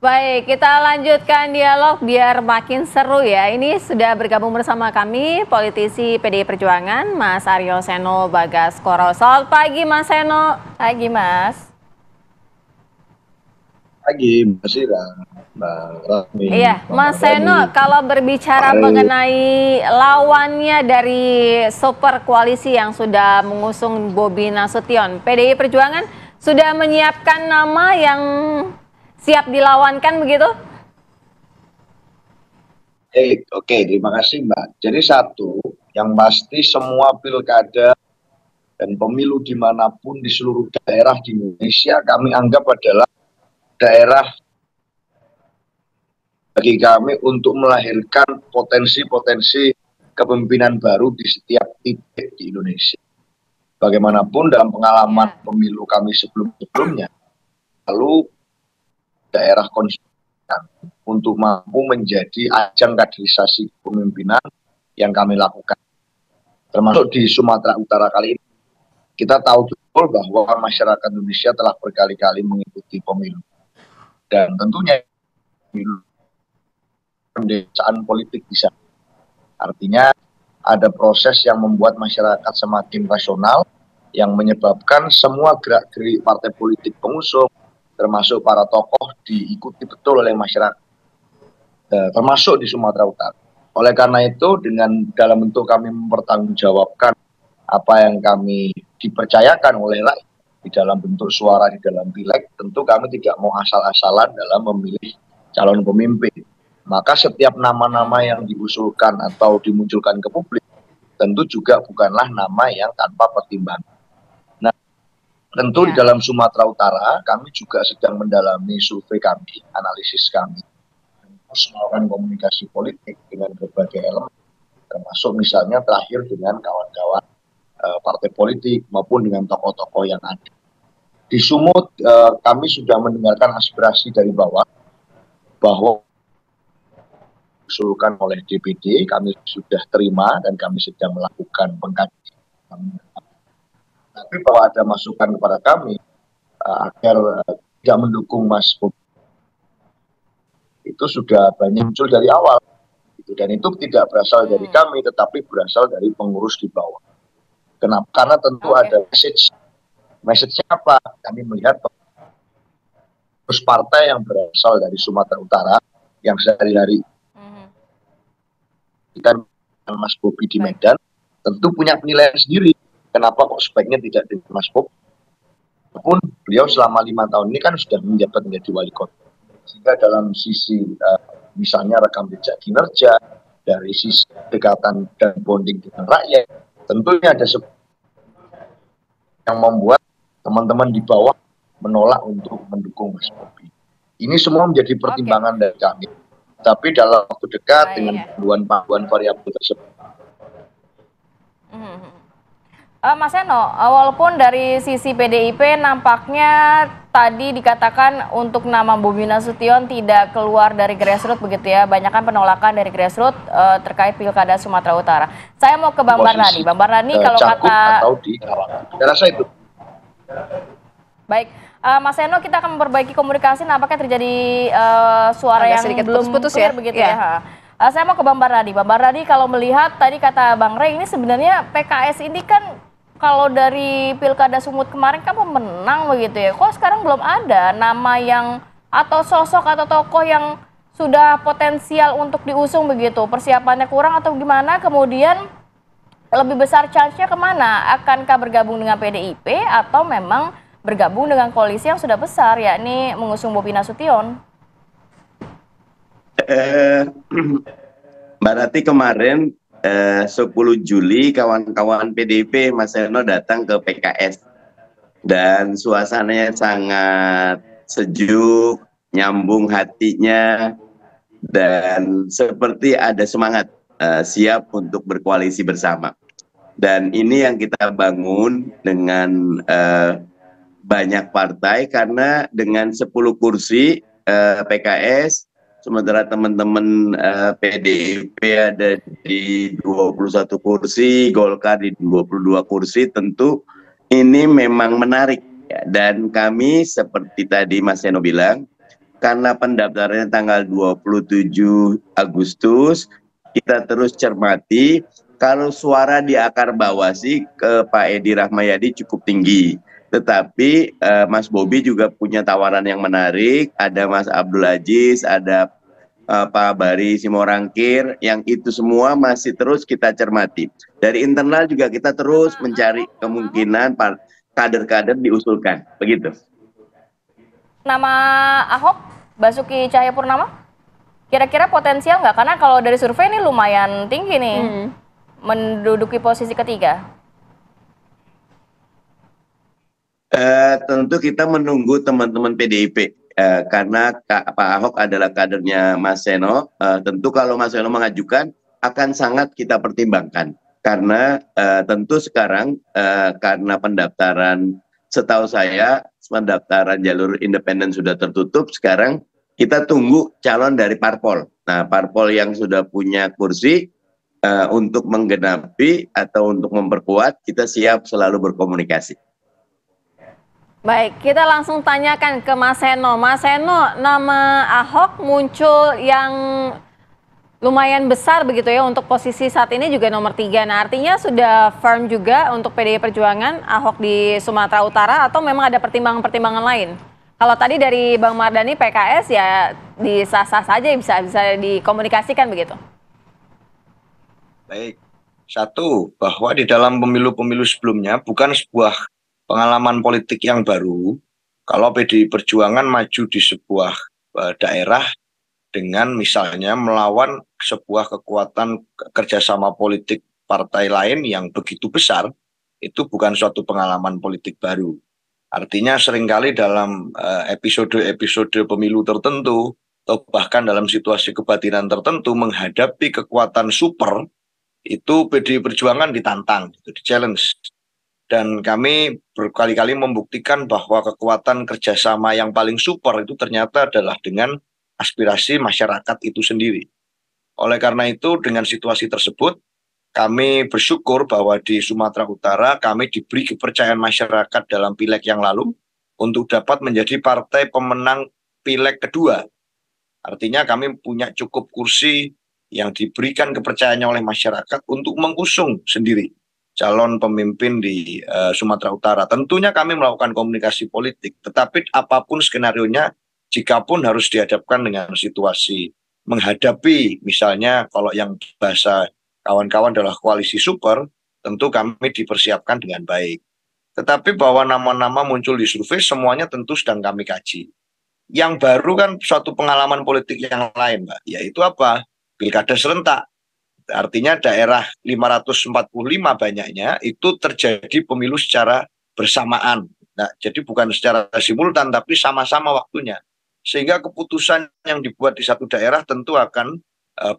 Baik, kita lanjutkan dialog biar makin seru ya. Ini sudah bergabung bersama kami politisi PDI Perjuangan, Mas Aryo Seno Bagaskoro. Selamat pagi, Mas Seno. Pagi, Mas. Pagi, Mbak Sira, Mbak Rami, Iya, Mbak Mas Seno, Mardhani, kalau berbicara Pak Rey. mengenai lawannya dari super koalisi yang sudah mengusung Bobi Nasution, PDI Perjuangan sudah menyiapkan nama yang siap dilawankan begitu? Oke, terima kasih Mbak. Jadi satu, yang pasti semua pilkada dan pemilu dimanapun di seluruh daerah di Indonesia kami anggap adalah daerah bagi kami untuk melahirkan potensi-potensi kepemimpinan baru di setiap titik di Indonesia. Bagaimanapun dalam pengalaman pemilu kami sebelum-sebelumnya, lalu daerah konsisten untuk mampu menjadi ajang kaderisasi kepemimpinan yang kami lakukan. Termasuk di Sumatera Utara kali ini. Kita tahu betul bahwa masyarakat Indonesia telah berkali-kali mengikuti pemilu. Dan tentunya pendesaan politik bisa. Artinya ada proses yang membuat masyarakat semakin rasional yang menyebabkan semua gerak-gerik partai politik pengusung termasuk para tokoh diikuti betul oleh masyarakat, termasuk di Sumatera Utara. Oleh karena itu, dengan dalam bentuk kami mempertanggungjawabkan apa yang kami dipercayakan oleh rakyat di dalam bentuk suara di dalam pileg, tentu kami tidak mau asal-asalan dalam memilih calon pemimpin. Maka setiap nama-nama yang diusulkan atau dimunculkan ke publik, tentu juga bukanlah nama yang tanpa pertimbangan. Tentu di dalam Sumatera Utara, kami juga sedang mendalami survei kami, analisis kami. Terus melakukan komunikasi politik dengan berbagai elemen, termasuk misalnya terakhir dengan kawan-kawan partai politik maupun dengan tokoh-tokoh yang ada. Di Sumut, kami sudah mendengarkan aspirasi dari bawah, bahwa diusulkan oleh DPD, kami sudah terima dan kami sedang melakukan pengkajian. Tapi bahwa ada masukan kepada kami agar tidak mendukung Mas Bobi, itu sudah banyak muncul dari awal. Dan itu tidak berasal dari kami, tetapi berasal dari pengurus di bawah. Kenapa? Karena tentu ada message. Message-nya apa? Kami melihat terus partai yang berasal dari Sumatera Utara, yang sehari-hari kan Mas Bobi di Medan, tentu punya penilaian sendiri. Kenapa kok sebaiknya tidak di Mas Bobi? Walaupun beliau selama 5 tahun ini kan sudah menjabat menjadi wali kota. Sehingga dalam sisi misalnya rekam jejak kinerja, dari sisi dekatan dan bonding dengan rakyat, tentunya ada yang membuat teman-teman di bawah menolak untuk mendukung Mas Bobi. Ini semua menjadi pertimbangan dari kami. Tapi dalam waktu dekat dengan panduan variabel tersebut. Mas Seno, walaupun dari sisi PDIP nampaknya tadi dikatakan untuk nama Bobi Nasution tidak keluar dari grassroots begitu ya, banyakkan penolakan dari grassroots terkait Pilkada Sumatera Utara. Saya mau ke Bang Mardhani. Bang Mardhani, kalau kata saya rasa itu. Baik, Mas Seno, kita akan memperbaiki komunikasi. Nampaknya terjadi suara yang sedikit belum putus ya, begitu ya. Saya mau ke Bang Mardhani. Bang Mardhani, kalau melihat tadi kata Bang Rey, ini sebenarnya PKS ini kan kalau dari Pilkada Sumut kemarin kan pemenang begitu ya. Kok sekarang belum ada nama yang atau sosok atau tokoh yang sudah potensial untuk diusung begitu? Persiapannya kurang atau gimana? Kemudian lebih besar chance-nya kemana? Akankah bergabung dengan PDIP atau memang bergabung dengan koalisi yang sudah besar, yakni mengusung Bobi Nasution? Mbak Rati, kemarin 10 Juli kawan-kawan PDIP Mas Seno datang ke PKS dan suasananya sangat sejuk, nyambung hatinya, dan seperti ada semangat siap untuk berkoalisi bersama. Dan ini yang kita bangun dengan banyak partai, karena dengan 10 kursi PKS, sementara teman-teman PDIP ada di 21 kursi, Golkar di 22 kursi, tentu ini memang menarik. Dan kami seperti tadi Mas Seno bilang, karena pendaftarannya tanggal 27 Agustus, kita terus cermati. Kalau suara di akar bawah sih ke Pak Edi Rahmayadi cukup tinggi. Tetapi Mas Bobi juga punya tawaran yang menarik. Ada Mas Abdul Aziz, ada Pak Bari Simorangkir, yang itu semua masih terus kita cermati. Dari internal juga kita terus mencari kemungkinan kader-kader diusulkan. Begitu. Nama Ahok, Basuki Cahayapurnama, kira-kira potensial nggak? Karena kalau dari survei ini lumayan tinggi nih. Menduduki posisi ketiga? Tentu kita menunggu teman-teman PDIP karena Pak Ahok adalah kadernya Mas Seno. Tentu kalau Mas Seno mengajukan akan sangat kita pertimbangkan karena tentu sekarang karena pendaftaran, setahu saya pendaftaran jalur independen sudah tertutup. Sekarang kita tunggu calon dari parpol. Nah, parpol yang sudah punya kursi untuk menggenapi atau untuk memperkuat, kita siap selalu berkomunikasi. Baik, kita langsung tanyakan ke Mas Seno. Mas Seno, nama Ahok muncul yang lumayan besar begitu ya untuk posisi saat ini juga nomor 3. Nah, artinya sudah firm juga untuk PDI Perjuangan Ahok di Sumatera Utara atau memang ada pertimbangan-pertimbangan lain? Kalau tadi dari Bang Mardhani PKS ya disah-sah saja, bisa dikomunikasikan begitu. Baik, satu, bahwa di dalam pemilu-pemilu sebelumnya bukan sebuah pengalaman politik yang baru kalau PDI Perjuangan maju di sebuah daerah dengan misalnya melawan sebuah kekuatan kerjasama politik partai lain yang begitu besar. Itu bukan suatu pengalaman politik baru. Artinya seringkali dalam episode-episode pemilu tertentu atau bahkan dalam situasi kebatinan tertentu menghadapi kekuatan super, itu PDI Perjuangan ditantang, itu di-challenge. Dan kami berkali-kali membuktikan bahwa kekuatan kerjasama yang paling super itu ternyata adalah dengan aspirasi masyarakat itu sendiri. Oleh karena itu, dengan situasi tersebut, kami bersyukur bahwa di Sumatera Utara kami diberi kepercayaan masyarakat dalam pileg yang lalu untuk dapat menjadi partai pemenang pileg kedua. Artinya kami punya cukup kursi yang diberikan kepercayaannya oleh masyarakat untuk mengusung sendiri calon pemimpin di Sumatera Utara. Tentunya kami melakukan komunikasi politik, tetapi apapun skenarionya, jikapun harus dihadapkan dengan situasi menghadapi, misalnya kalau yang bahasa kawan-kawan adalah koalisi super, tentu kami dipersiapkan dengan baik. Tetapi bahwa nama-nama muncul di survei, semuanya tentu sedang kami kaji. Yang baru kan suatu pengalaman politik yang lain, Mbak, yaitu apa? Pilkada serentak. Artinya daerah 545 banyaknya itu terjadi pemilu secara bersamaan. Nah, jadi bukan secara simultan tapi sama-sama waktunya. Sehingga keputusan yang dibuat di satu daerah tentu akan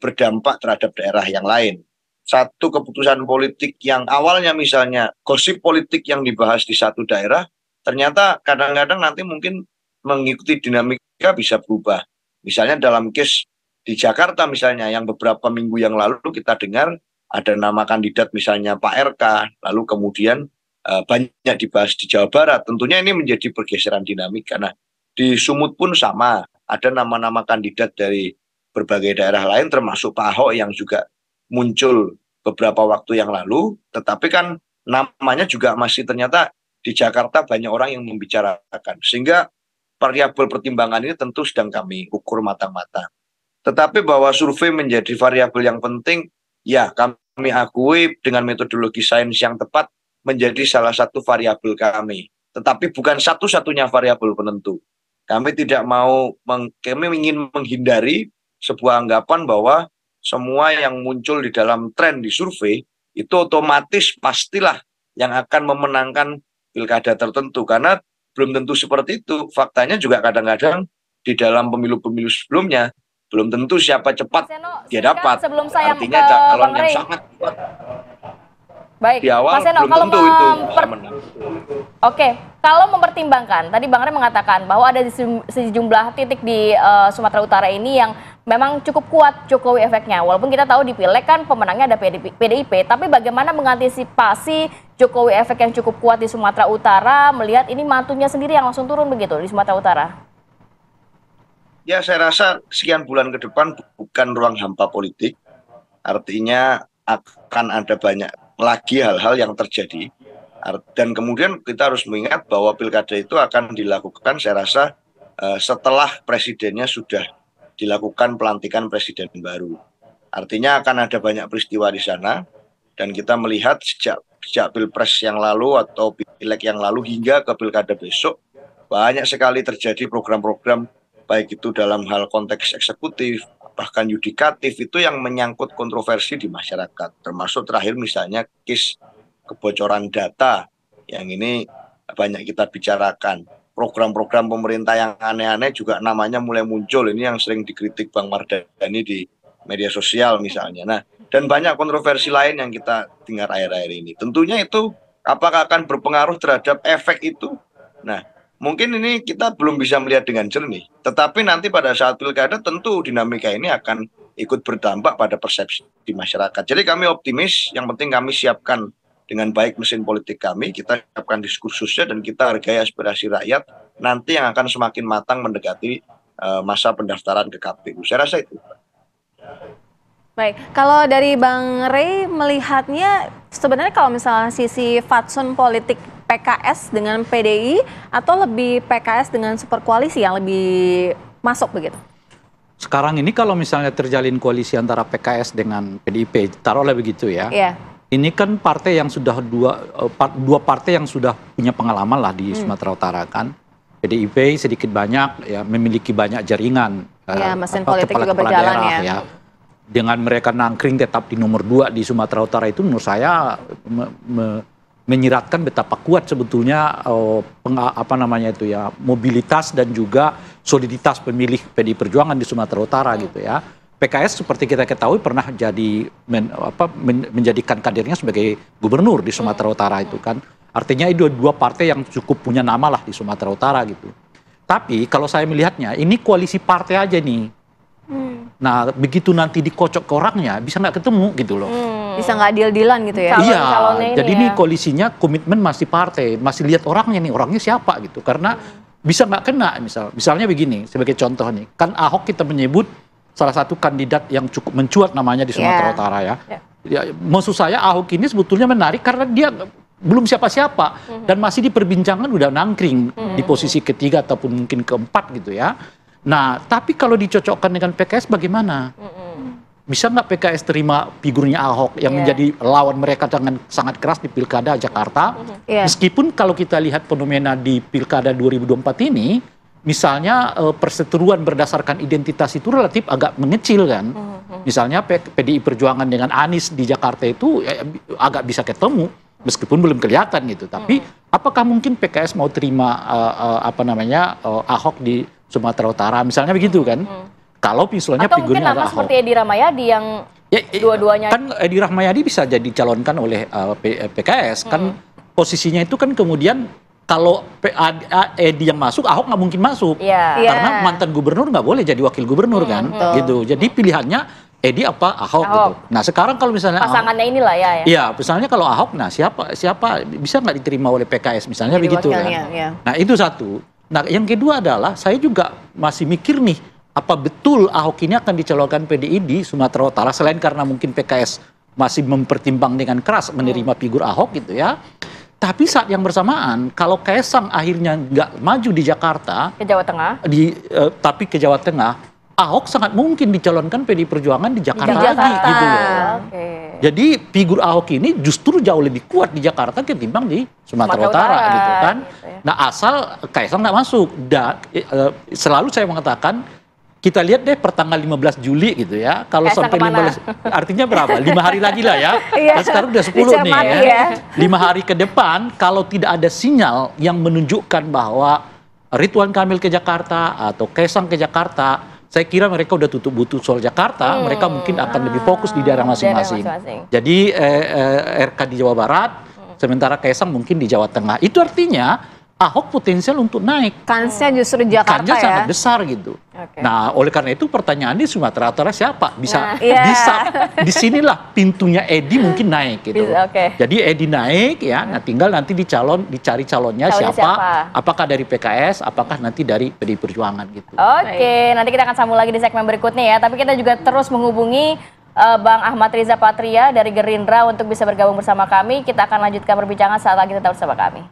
berdampak terhadap daerah yang lain. Satu keputusan politik yang awalnya misalnya gosip politik yang dibahas di satu daerah, ternyata kadang-kadang nanti mungkin mengikuti dinamika bisa berubah. Misalnya dalam case di Jakarta misalnya yang beberapa minggu yang lalu kita dengar ada nama kandidat misalnya Pak RK, lalu kemudian banyak dibahas di Jawa Barat. Tentunya ini menjadi pergeseran dinamika. Nah, di Sumut pun sama, ada nama-nama kandidat dari berbagai daerah lain termasuk Pak Ahok yang juga muncul beberapa waktu yang lalu, tetapi kan namanya juga masih ternyata di Jakarta banyak orang yang membicarakan. Sehingga variabel pertimbangan ini tentu sedang kami ukur matang-matang. Tetapi bahwa survei menjadi variabel yang penting, ya kami akui dengan metodologi sains yang tepat menjadi salah satu variabel kami. Tetapi bukan satu-satunya variabel penentu. Kami tidak mau, kami ingin menghindari sebuah anggapan bahwa semua yang muncul di dalam tren di survei itu otomatis pastilah yang akan memenangkan pilkada tertentu. Karena belum tentu seperti itu. Faktanya juga kadang-kadang di dalam pemilu-pemilu sebelumnya belum tentu siapa cepat dia dapat. Sebelum saya artinya calon yang sangat kuat. Baik, di awal Mas Seno, belum tentu itu bisa menang. Oke, kalau mempertimbangkan, tadi Bang Rey mengatakan bahwa ada sejumlah titik di Sumatera Utara ini yang memang cukup kuat Jokowi efeknya. Walaupun kita tahu di pileg kan pemenangnya ada PDIP, tapi bagaimana mengantisipasi Jokowi efek yang cukup kuat di Sumatera Utara, melihat ini mantunya sendiri yang langsung turun begitu di Sumatera Utara? Ya, saya rasa sekian bulan ke depan bukan ruang hampa politik. Artinya akan ada banyak lagi hal-hal yang terjadi. Dan kemudian kita harus mengingat bahwa pilkada itu akan dilakukan, saya rasa, setelah presidennya sudah dilakukan pelantikan presiden baru. Artinya akan ada banyak peristiwa di sana. Dan kita melihat sejak pilpres yang lalu atau pileg yang lalu hingga ke pilkada besok, banyak sekali terjadi program-program baik itu dalam hal konteks eksekutif, bahkan yudikatif, itu yang menyangkut kontroversi di masyarakat. Termasuk terakhir misalnya case kebocoran data, yang ini banyak kita bicarakan. Program-program pemerintah yang aneh-aneh juga namanya mulai muncul, ini yang sering dikritik Bang Mardhani di media sosial misalnya. Nah, dan banyak kontroversi lain yang kita dengar akhir-akhir ini. Tentunya itu apakah akan berpengaruh terhadap efek itu? Nah, mungkin ini kita belum bisa melihat dengan jernih. Tetapi nanti pada saat pilkada tentu dinamika ini akan ikut berdampak pada persepsi di masyarakat. Jadi kami optimis, yang penting kami siapkan dengan baik mesin politik kami, kita siapkan diskursusnya dan kita hargai aspirasi rakyat nanti yang akan semakin matang mendekati masa pendaftaran ke KPU. Saya rasa itu. Baik, kalau dari Bang Rey melihatnya sebenarnya kalau misalnya sisi fatsun politik PKS dengan PDI atau lebih PKS dengan super koalisi yang lebih masuk begitu? Sekarang ini kalau misalnya terjalin koalisi antara PKS dengan PDIP, taruhlah begitu ya. Yeah. Ini kan partai yang sudah dua partai yang sudah punya pengalaman lah di Sumatera Utara kan. PDIP sedikit banyak ya memiliki banyak jaringan. Ya, mesin politik juga berjalan daerah, ya. Dengan mereka nangkring tetap di nomor 2 di Sumatera Utara itu menurut saya menyiratkan betapa kuat sebetulnya mobilitas dan juga soliditas pemilih PDI Perjuangan di Sumatera Utara gitu ya. PKS seperti kita ketahui pernah menjadikan kadernya sebagai gubernur di Sumatera Utara itu kan. Artinya itu dua partai yang cukup punya nama lah di Sumatera Utara gitu. Tapi kalau saya melihatnya ini koalisi partai aja nih. Nah begitu nanti dikocok ke orangnya bisa nggak ketemu gitu loh. Bisa nggak deal-dealan gitu ya? Iya, jadi ini koalisinya komitmen masih partai, masih lihat orangnya siapa gitu. Karena bisa nggak kena misalnya begini sebagai contoh nih, kan Ahok kita menyebut salah satu kandidat yang cukup mencuat namanya di Sumatera Utara ya. Maksud saya Ahok ini sebetulnya menarik karena dia belum siapa-siapa dan masih diperbincangkan udah nangkring di posisi ketiga ataupun mungkin keempat gitu ya. Nah, tapi kalau dicocokkan dengan PKS bagaimana? Bisa nggak PKS terima figurnya Ahok yang menjadi lawan mereka dengan sangat keras di Pilkada Jakarta? Meskipun kalau kita lihat fenomena di Pilkada 2024 ini, misalnya perseteruan berdasarkan identitas itu relatif agak mengecil kan. Misalnya PDI Perjuangan dengan Anies di Jakarta itu agak bisa ketemu, meskipun belum kelihatan gitu. Tapi apakah mungkin PKS mau terima Ahok di Sumatera Utara, misalnya begitu kan? Kalau misalnya figurnya ada Ahok. Seperti Edi Rahmayadi yang dua-duanya. Kan Edi Rahmayadi bisa jadi calonkan oleh PKS. Kan posisinya itu kan kemudian kalau Edi yang masuk, Ahok nggak mungkin masuk. Karena mantan gubernur nggak boleh jadi wakil gubernur kan. Gitu. Jadi pilihannya Edi apa Ahok gitu. Nah sekarang kalau misalnya pasangannya Ahok, inilah ya. Iya, misalnya kalau Ahok, nah siapa bisa nggak diterima oleh PKS misalnya jadi begitu wakilnya, kan. Nah itu satu. Nah yang kedua adalah saya juga masih mikir nih, apa betul Ahok ini akan dicalonkan PDI di Sumatera Utara selain karena mungkin PKS masih mempertimbang dengan keras menerima figur Ahok gitu ya. Tapi saat yang bersamaan kalau Kaesang akhirnya nggak maju di Jakarta, ke Jawa Tengah, tapi ke Jawa Tengah, Ahok sangat mungkin dicalonkan PDI Perjuangan di Jakarta lagi gitu loh. Jadi figur Ahok ini justru jauh lebih kuat di Jakarta ketimbang di Sumatera Utara gitu kan. Nah asal Kaesang nggak masuk. Dan selalu saya mengatakan kita lihat deh pertanggal 15 Juli gitu ya. Kalau sampai 15 artinya berapa? 5 hari lagi lah ya. Nah, sekarang udah 10 nih ya. 5 hari ke depan kalau tidak ada sinyal yang menunjukkan bahwa Ridwan Kamil ke Jakarta atau Kaesang ke Jakarta, saya kira mereka udah tutup butuh soal Jakarta, mereka mungkin akan lebih fokus di daerah masing-masing. Jadi RK di Jawa Barat, sementara Kaesang mungkin di Jawa Tengah. Itu artinya Ahok potensial untuk naik. Kansnya justru Jakarta Kansnya ya? sangat besar gitu. Nah, oleh karena itu pertanyaan di Sumatera Utara siapa? Bisa, disinilah pintunya Edi mungkin naik gitu. Jadi Edi naik ya, nah tinggal nanti dicari calonnya siapa? Apakah dari PKS, apakah nanti dari PDI Perjuangan gitu. Nanti kita akan sambung lagi di segmen berikutnya ya. Tapi kita juga terus menghubungi Bang Ahmad Riza Patria dari Gerindra untuk bisa bergabung bersama kami. Kita akan lanjutkan perbincangan saat lagi tetap bersama kami.